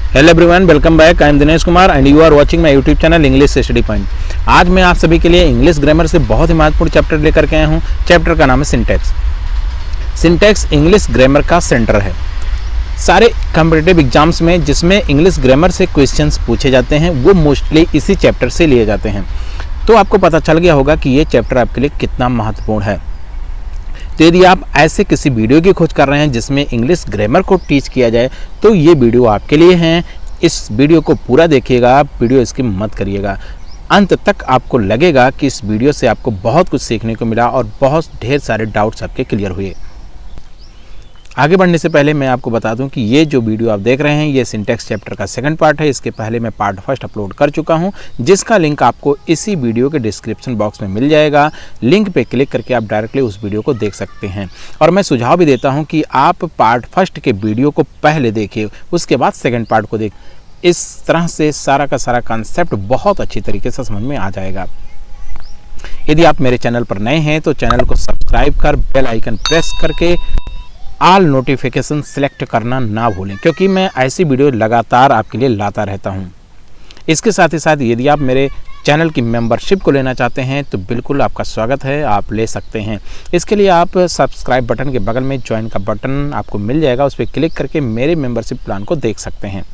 Hello everyone, welcome back. I am Dinesh Kumar and you are watching my YouTube channel English study point. आज मैं आप सभी के लिए इंग्लिश ग्रामर से बहुत ही महत्वपूर्ण चैप्टर लेकर के आया हूँ। चैप्टर का नाम है सिंटैक्स। सिंटैक्स इंग्लिश ग्रामर का सेंटर है। सारे कॉम्पिटिटिव एग्जाम्स में जिसमें इंग्लिश ग्रामर से क्वेश्चंस पूछे जाते हैं वो मोस्टली इसी चैप्टर से लिए जाते हैं। तो आपको पता चल गया होगा कि ये चैप्टर आपके लिए कितना महत्वपूर्ण है। तो यदि आप ऐसे किसी वीडियो की खोज कर रहे हैं जिसमें इंग्लिश ग्रामर को टीच किया जाए तो ये वीडियो आपके लिए है। इस वीडियो को पूरा देखिएगा, वीडियो स्किप मत करिएगा। अंत तक आपको लगेगा कि इस वीडियो से आपको बहुत कुछ सीखने को मिला और बहुत ढेर सारे डाउट्स आपके क्लियर हुए। आगे बढ़ने से पहले मैं आपको बता दूं कि ये जो वीडियो आप देख रहे हैं ये सिंटैक्स चैप्टर का सेकंड पार्ट है। इसके पहले मैं पार्ट फर्स्ट अपलोड कर चुका हूं, जिसका लिंक आपको इसी वीडियो के डिस्क्रिप्शन बॉक्स में मिल जाएगा। लिंक पे क्लिक करके आप डायरेक्टली उस वीडियो को देख सकते हैं। और मैं सुझाव भी देता हूँ कि आप पार्ट फर्स्ट के वीडियो को पहले देखिए, उसके बाद सेकेंड पार्ट को देख। इस तरह से सारा का सारा कॉन्सेप्ट बहुत अच्छी तरीके से समझ में आ जाएगा। यदि आप मेरे चैनल पर नए हैं तो चैनल को सब्सक्राइब कर बेल आइकन प्रेस करके ऑल नोटिफिकेशन सिलेक्ट करना ना भूलें, क्योंकि मैं ऐसी वीडियो लगातार आपके लिए लाता रहता हूं। इसके साथ ही साथ यदि आप मेरे चैनल की मेंबरशिप को लेना चाहते हैं तो बिल्कुल आपका स्वागत है, आप ले सकते हैं। इसके लिए आप सब्सक्राइब बटन के बगल में ज्वाइन का बटन आपको मिल जाएगा, उस पर क्लिक करके मेरे मेंबरशिप प्लान को देख सकते हैं।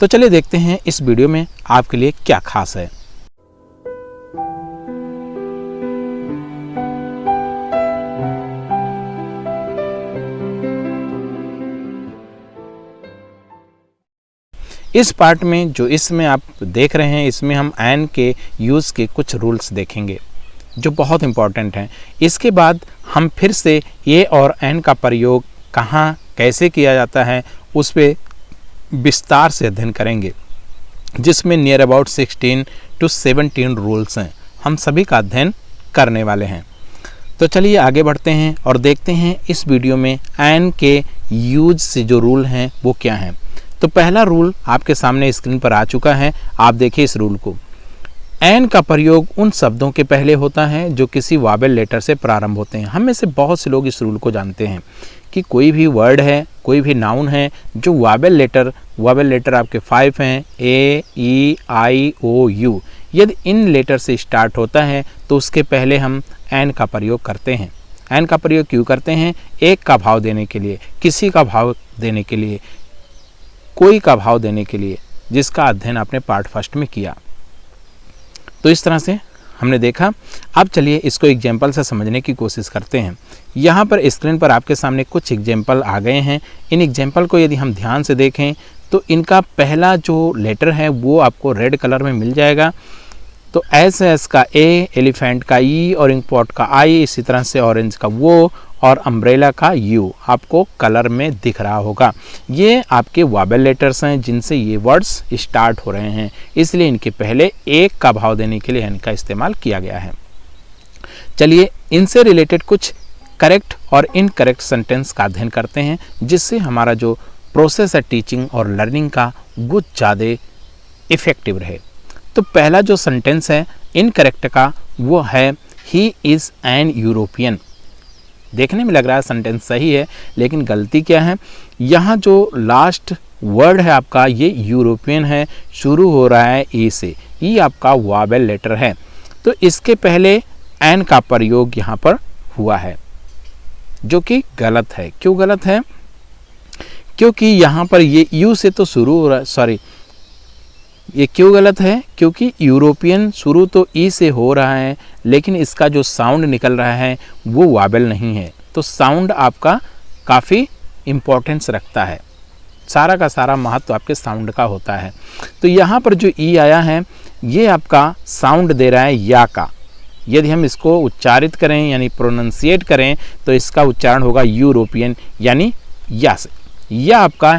तो चलिए देखते हैं इस वीडियो में आपके लिए क्या खास है। इस पार्ट में जो इसमें आप देख रहे हैं, इसमें हम एंड के यूज़ के कुछ रूल्स देखेंगे जो बहुत इंपॉर्टेंट हैं। इसके बाद हम फिर से ये और एंड का प्रयोग कहाँ कैसे किया जाता है उस पर विस्तार से अध्ययन करेंगे, जिसमें नियर अबाउट 16 to 17 रूल्स हैं। हम सभी का अध्ययन करने वाले हैं। तो चलिए आगे बढ़ते हैं और देखते हैं इस वीडियो में एंड के यूज से जो रूल हैं वो क्या हैं। तो पहला रूल आपके सामने स्क्रीन पर आ चुका है, आप देखिए इस रूल को। एंड का प्रयोग उन शब्दों के पहले होता है जो किसी वावेल लेटर से प्रारंभ होते हैं। हम में से बहुत से लोग इस रूल को जानते हैं कि कोई भी वर्ड है, कोई भी नाउन है जो वावेल लेटर आपके 5 हैं, ए, ई, आई, ओ, यू। यदि इन लेटर से स्टार्ट होता है तो उसके पहले हम एंड का प्रयोग करते हैं। एंड का प्रयोग क्यों करते हैं? एक का भाव देने के लिए, किसी का भाव देने के लिए, कोई का भाव देने के लिए, जिसका अध्ययन आपने पार्ट फर्स्ट में किया। तो इस तरह से हमने देखा। अब चलिए इसको एग्जाम्पल से समझने की कोशिश करते हैं। यहाँ पर स्क्रीन पर आपके सामने कुछ एग्जाम्पल आ गए हैं। इन एग्जाम्पल को यदि हम ध्यान से देखें तो इनका पहला जो लेटर है वो आपको रेड कलर में मिल जाएगा। तो एस का ए, एलिफेंट का ई और इंकपॉट का आई, इसी तरह से ऑरेंज का वो और अम्ब्रेला का यू आपको कलर में दिख रहा होगा। ये आपके वावेल लेटर्स हैं जिनसे ये वर्ड्स स्टार्ट हो रहे हैं, इसलिए इनके पहले एक का भाव देने के लिए इनका इस्तेमाल किया गया है। चलिए इनसे रिलेटेड कुछ करेक्ट और इनकरेक्ट सेंटेंस का अध्ययन करते हैं, जिससे हमारा जो प्रोसेस है टीचिंग और लर्निंग का वो ज़्यादा इफ़ेक्टिव रहे। तो पहला जो सेंटेंस है इनकरेक्ट का वो है ही इज़ एन यूरोपियन। देखने में लग रहा है सेंटेंस सही है, लेकिन गलती क्या है? यहाँ जो लास्ट वर्ड है आपका ये यूरोपियन है, शुरू हो रहा है ई से। ये आपका वावेल लेटर है, तो इसके पहले एन का प्रयोग यहाँ पर हुआ है, जो कि गलत है। क्यों गलत है? क्योंकि यहाँ पर ये यू से तो शुरू हो रहा है, सॉरी ये क्यों गलत है? क्योंकि यूरोपियन शुरू तो ई से हो रहा है, लेकिन इसका जो साउंड निकल रहा है वो वावेल नहीं है। तो साउंड आपका काफ़ी इम्पोर्टेंस रखता है, सारा का सारा महत्व आपके साउंड का होता है। तो यहाँ पर जो ई आया है ये आपका साउंड दे रहा है या का। यदि हम इसको उच्चारित करें यानी प्रोनंसिएट करें तो इसका उच्चारण होगा यूरोपियन यानी या से। यह आपका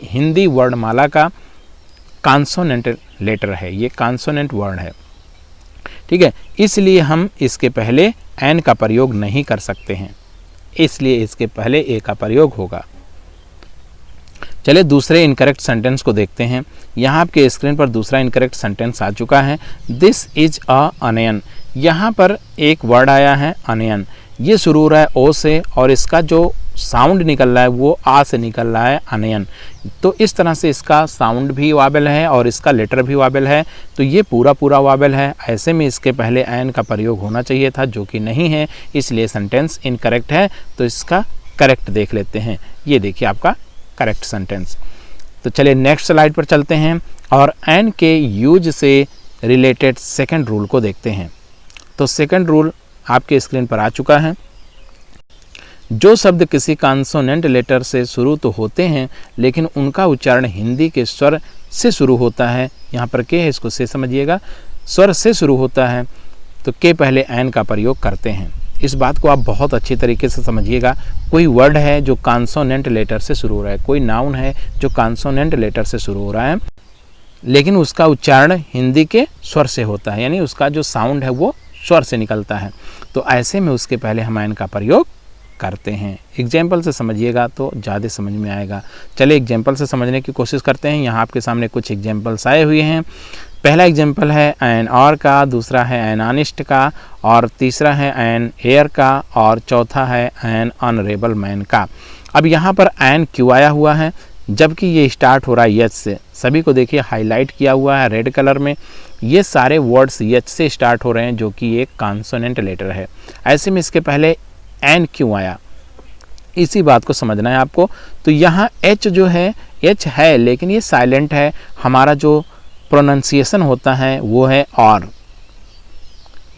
हिंदी वर्णमाला का कॉन्सोनेंट लेटर है, ये कॉन्सोनेंट वर्ड है, ठीक है। इसलिए हम इसके पहले एन का प्रयोग नहीं कर सकते हैं, इसलिए इसके पहले ए का प्रयोग होगा। चलिए दूसरे इनकरेक्ट सेंटेंस को देखते हैं। यहाँ आपके स्क्रीन पर दूसरा इनकरेक्ट सेंटेंस आ चुका है। This is a onion. यहाँ पर एक वर्ड आया है अनियन, ये शुरू हो रहा है ओ से और इसका जो साउंड निकल रहा है वो आ से निकल रहा है, अनयन। तो इस तरह से इसका साउंड भी वाबल है और इसका लेटर भी वाबल है, तो ये पूरा पूरा वाबल है। ऐसे में इसके पहले एन का प्रयोग होना चाहिए था, जो कि नहीं है, इसलिए सेंटेंस इनकरेक्ट है। तो इसका करेक्ट देख लेते हैं। ये देखिए आपका करेक्ट सेंटेंस। तो चलिए नेक्स्ट स्लाइड पर चलते हैं और एन के यूज से रिलेटेड सेकंड रूल को देखते हैं। तो सेकंड रूल आपके स्क्रीन पर आ चुका है। जो शब्द किसी कॉन्सोनेंट लेटर से शुरू तो होते हैं, लेकिन उनका उच्चारण हिंदी के स्वर से शुरू होता है। यहाँ पर के है, इसको से समझिएगा, स्वर से शुरू होता है, तो के पहले एन का प्रयोग करते हैं। इस बात को आप बहुत अच्छी तरीके से समझिएगा। कोई वर्ड है जो कॉन्सोनेंट लेटर से शुरू हो रहा है, कोई नाउन है जो कॉन्सोनेंट लेटर से शुरू हो रहा है, लेकिन उसका उच्चारण हिंदी के स्वर से होता है, यानी उसका जो साउंड है वो स्वर से निकलता है। तो ऐसे में उसके पहले हम एन का प्रयोग करते हैं। एग्जाम्पल से समझिएगा तो ज़्यादा समझ में आएगा। चलिए एग्जाम्पल से समझने की कोशिश करते हैं। यहाँ आपके सामने कुछ एग्जाम्पल्स आए हुए हैं। पहला एग्जाम्पल है एन और का, दूसरा है एन ऑनेस्ट का, और तीसरा है एन एयर का, और चौथा है एन ऑनरेबल मैन का। अब यहाँ पर एन क्यों आया हुआ है, जबकि ये स्टार्ट हो रहा है यच से। सभी को देखिए हाईलाइट किया हुआ है रेड कलर में। ये सारे वर्ड्स यच से स्टार्ट हो रहे हैं, जो कि एक कॉन्सोनेंट लेटर है। ऐसे में इसके पहले एन क्यों आया, इसी बात को समझना है आपको। तो यहाँ एच जो है, एच है लेकिन ये साइलेंट है। हमारा जो प्रोनाउंसिएशन होता है वो है आर,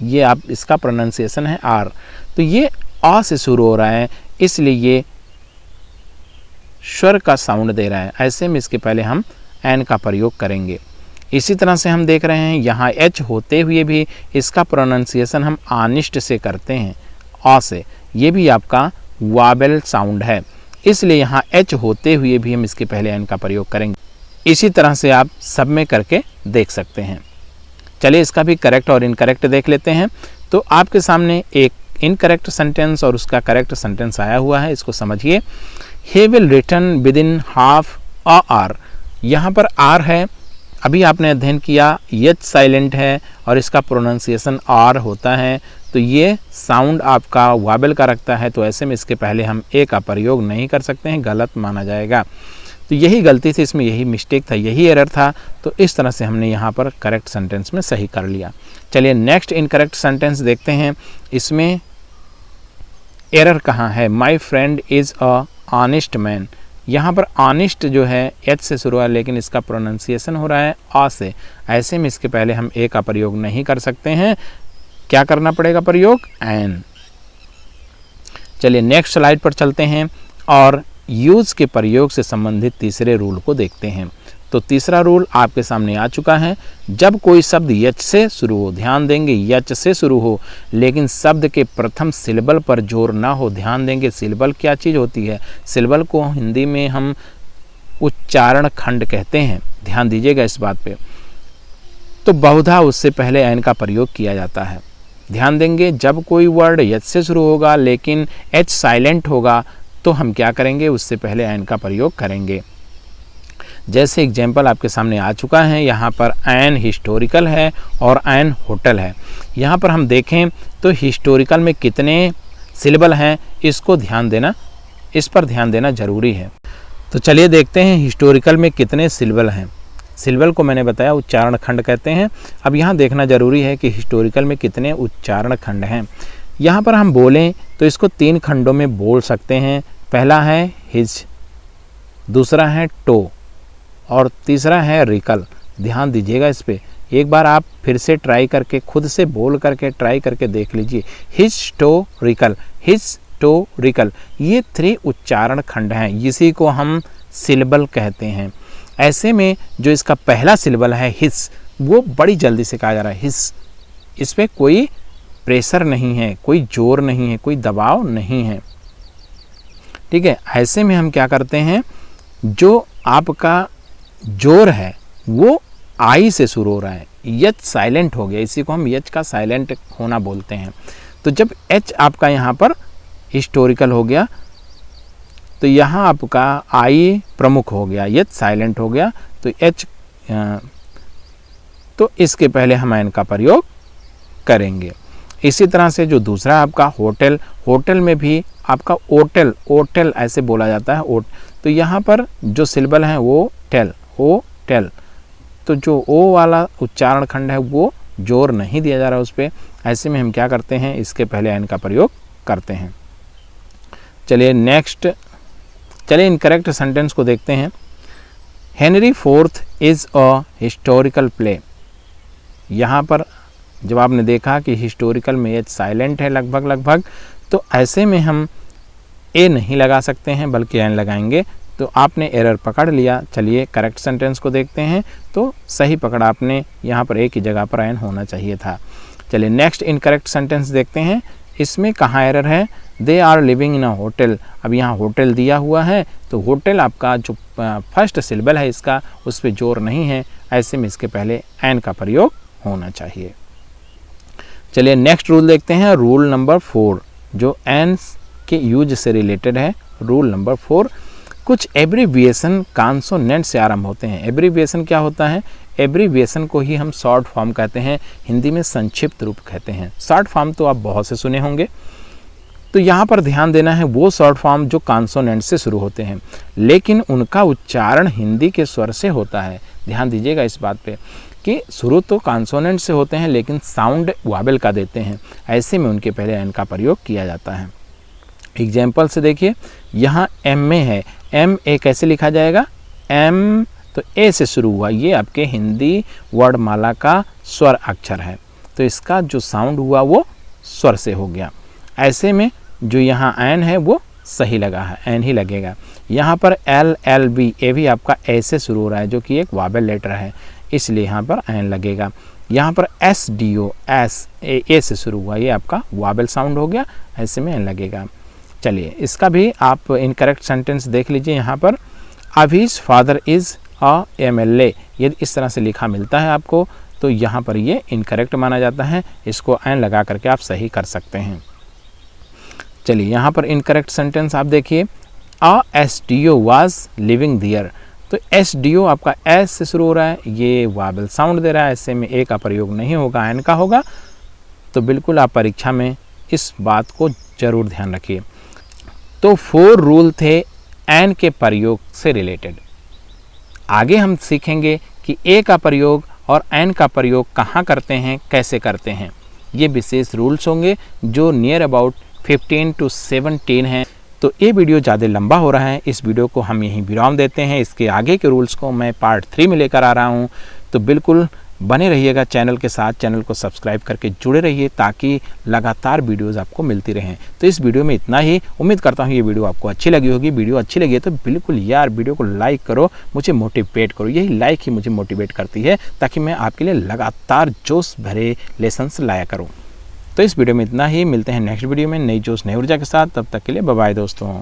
ये आप इसका प्रोनाउंसिएशन है आर। तो ये आ से शुरू हो रहा है, इसलिए ये स्वर का साउंड दे रहा है। ऐसे में इसके पहले हम एन का प्रयोग करेंगे। इसी तरह से हम देख रहे हैं यहाँ एच होते हुए भी इसका प्रोनाउंसिएशन हम ऑनेस्ट से करते हैं, आ से। ये भी आपका वाबल साउंड है, इसलिए यहाँ एच होते हुए भी हम इसके पहले एन का प्रयोग करेंगे। इसी तरह से आप सब में करके देख सकते हैं। चलिए इसका भी करेक्ट और इनकरेक्ट देख लेते हैं। तो आपके सामने एक इनकरेक्ट सेंटेंस और उसका करेक्ट सेंटेंस आया हुआ है, इसको समझिए। He will return within half a hour. यहाँ पर आर है, अभी आपने अध्ययन किया यच साइलेंट है और इसका प्रोनाउंसिएशन आर होता है, तो ये साउंड आपका वाबल का रखता है। तो ऐसे में इसके पहले हम ए का प्रयोग नहीं कर सकते हैं, गलत माना जाएगा। तो यही गलती थी इसमें, यही मिस्टेक था, यही एरर था। तो इस तरह से हमने यहाँ पर करेक्ट सेंटेंस में सही कर लिया। चलिए नेक्स्ट इनकरेक्ट सेंटेंस देखते हैं। इसमें एरर कहाँ है, my friend is a honest man. यहाँ पर ऑनेस्ट जो है एच से शुरू है, लेकिन इसका प्रोनाउंसिएशन हो रहा है आ से। ऐसे में इसके पहले हम ए का प्रयोग नहीं कर सकते हैं, क्या करना पड़ेगा प्रयोग, एन। चलिए नेक्स्ट स्लाइड पर चलते हैं और यूज के प्रयोग से संबंधित तीसरे रूल को देखते हैं। तो तीसरा रूल आपके सामने आ चुका है। जब कोई शब्द यच से शुरू हो, ध्यान देंगे यच से शुरू हो, लेकिन शब्द के प्रथम सिलेबल पर जोर ना हो। ध्यान देंगे सिलेबल क्या चीज़ होती है, सिलेबल को हिंदी में हम उच्चारण खंड कहते हैं, ध्यान दीजिएगा इस बात पे। तो बहुधा उससे पहले एन का प्रयोग किया जाता है। ध्यान देंगे जब कोई वर्ड यच से शुरू होगा लेकिन एच साइलेंट होगा, तो हम क्या करेंगे, उससे पहले एन का प्रयोग करेंगे। जैसे एग्जाम्पल आपके सामने आ चुका है, यहाँ पर एन हिस्टोरिकल है और एन होटल है। यहाँ पर हम देखें तो हिस्टोरिकल में कितने सिलेबल हैं, इसको ध्यान देना, इस पर ध्यान देना जरूरी है। तो चलिए देखते हैं हिस्टोरिकल में कितने सिलेबल हैं। सिलेबल को मैंने बताया उच्चारण खंड कहते हैं। अब यहाँ देखना जरूरी है कि हिस्टोरिकल में कितने उच्चारण खंड हैं। यहाँ पर हम बोलें तो इसको 3 खंडों में बोल सकते हैं। पहला है हिज, दूसरा है टो, और तीसरा है रिकल। ध्यान दीजिएगा इस पे, एक बार आप फिर से ट्राई करके, खुद से बोल करके ट्राई करके देख लीजिए। Historical, historical, ये 3 उच्चारण खंड हैं, इसी को हम सिलेबल कहते हैं। ऐसे में जो इसका पहला सिलेबल है हिस, वो बड़ी जल्दी से कहा जा रहा है हिस। इस पर कोई प्रेशर नहीं है, कोई जोर नहीं है, कोई दबाव नहीं है, ठीक है। ऐसे में हम क्या करते हैं, जो आपका जोर है वो आई से शुरू हो रहा है, यच साइलेंट हो गया, इसी को हम यच का साइलेंट होना बोलते हैं। तो जब एच आपका यहाँ पर हिस्टोरिकल हो गया, तो यहाँ आपका आई प्रमुख हो गया, यच साइलेंट हो गया, तो एच, तो इसके पहले हम एन का प्रयोग करेंगे। इसी तरह से जो दूसरा आपका होटल, होटल में भी आपका ओटेल, ओटेल ऐसे बोला जाता है ओट। तो यहाँ पर जो सिलेबल है वो टेल, ओ टेल, तो जो ओ वाला उच्चारण खंड है वो जोर नहीं दिया जा रहा उस पर। ऐसे में हम क्या करते हैं, इसके पहले एन का प्रयोग करते हैं। चलिए नेक्स्ट, चलिए इनकरेक्ट सेंटेंस को देखते हैं। Henry fourth is a historical play. यहाँ पर जब आपने देखा कि हिस्टोरिकल में ये साइलेंट है लगभग, तो ऐसे में हम ए नहीं लगा सकते हैं बल्कि एन लगाएंगे, तो आपने एरर पकड़ लिया। चलिए करेक्ट सेंटेंस को देखते हैं, तो सही पकड़ा आपने, यहाँ पर ए की जगह पर एन होना चाहिए था। चलिए नेक्स्ट इनकरेक्ट सेंटेंस देखते हैं, इसमें कहाँ एरर है। They are living in a hotel. अब यहाँ होटल दिया हुआ है, तो होटल आपका जो फर्स्ट सिलेबल है इसका, उस पर जोर नहीं है, ऐसे में इसके पहले एन का प्रयोग होना चाहिए। चलिए नेक्स्ट रूल देखते हैं, रूल नंबर 4, जो एन के यूज से रिलेटेड है। रूल नंबर 4, कुछ एब्रीविएशन कॉन्सोनेंट से आरंभ होते हैं। एब्रीविएशन क्या होता है, एब्रीविएशन को ही हम शॉर्ट फॉर्म कहते हैं, हिंदी में संक्षिप्त रूप कहते हैं। शॉर्ट फॉर्म तो आप बहुत से सुने होंगे, तो यहाँ पर ध्यान देना है वो शॉर्ट फॉर्म जो कॉन्सोनेंट से शुरू होते हैं, लेकिन उनका उच्चारण हिंदी के स्वर से होता है। ध्यान दीजिएगा इस बात पे कि शुरू तो कॉन्सोनेंट से होते हैं लेकिन साउंड वावेल का देते हैं, ऐसे में उनके पहले एन का प्रयोग किया जाता है। एग्जाम्पल से देखिए, यहाँ एम में है, एम ए कैसे लिखा जाएगा, एम तो ए से शुरू हुआ, ये आपके हिंदी वर्णमाला का स्वर अक्षर है, तो इसका जो साउंड हुआ वो स्वर से हो गया। ऐसे में जो यहाँ एन है वो सही लगा है, एन ही लगेगा। यहाँ पर एल, एल बी, ए भी आपका ए से शुरू हो रहा है जो कि एक वावेल लेटर है, इसलिए यहाँ पर एन लगेगा। यहाँ पर S D O, S A से शुरू हुआ, ये आपका वावेल साउंड हो गया, ऐसे में एन लगेगा। चलिए इसका भी आप इनकरेक्ट सेंटेंस देख लीजिए। यहाँ पर अभीज फादर इज़ अ MLA, यदि इस तरह से लिखा मिलता है आपको, तो यहाँ पर ये इनकरेक्ट माना जाता है, इसको एन लगा करके आप सही कर सकते हैं। चलिए यहाँ पर इनकरेक्ट सेंटेंस आप देखिए, अ SDO वाज लिविंग देयर, तो SDO आपका एस से शुरू हो रहा है, ये वावेल साउंड दे रहा है, ऐसे में ए का प्रयोग नहीं होगा, एन का होगा। तो बिल्कुल आप परीक्षा में इस बात को जरूर ध्यान रखिए। तो 4 रूल थे एन के प्रयोग से रिलेटेड। आगे हम सीखेंगे कि ए का प्रयोग और एन का प्रयोग कहाँ करते हैं, कैसे करते हैं। ये विशेष रूल्स होंगे जो नियर अबाउट 15 to 17 हैं। तो ये वीडियो ज़्यादा लंबा हो रहा है, इस वीडियो को हम यहीं विराम देते हैं। इसके आगे के रूल्स को मैं पार्ट 3 में लेकर आ रहा हूँ, तो बिल्कुल बने रहिएगा चैनल के साथ, चैनल को सब्सक्राइब करके जुड़े रहिए ताकि लगातार वीडियोस आपको मिलती रहें। तो इस वीडियो में इतना ही, उम्मीद करता हूँ ये वीडियो आपको अच्छी लगी होगी। वीडियो अच्छी लगी है तो बिल्कुल यार वीडियो को लाइक करो, मुझे मोटिवेट करो, यही लाइक ही मुझे मोटिवेट करती है ताकि मैं आपके लिए लगातार जोश भरे लेसन्स लाया करूँ। तो इस वीडियो में इतना ही, मिलते हैं नेक्स्ट वीडियो में नई जोश नई ऊर्जा के साथ, तब तक के लिए बाय बाय दोस्तों।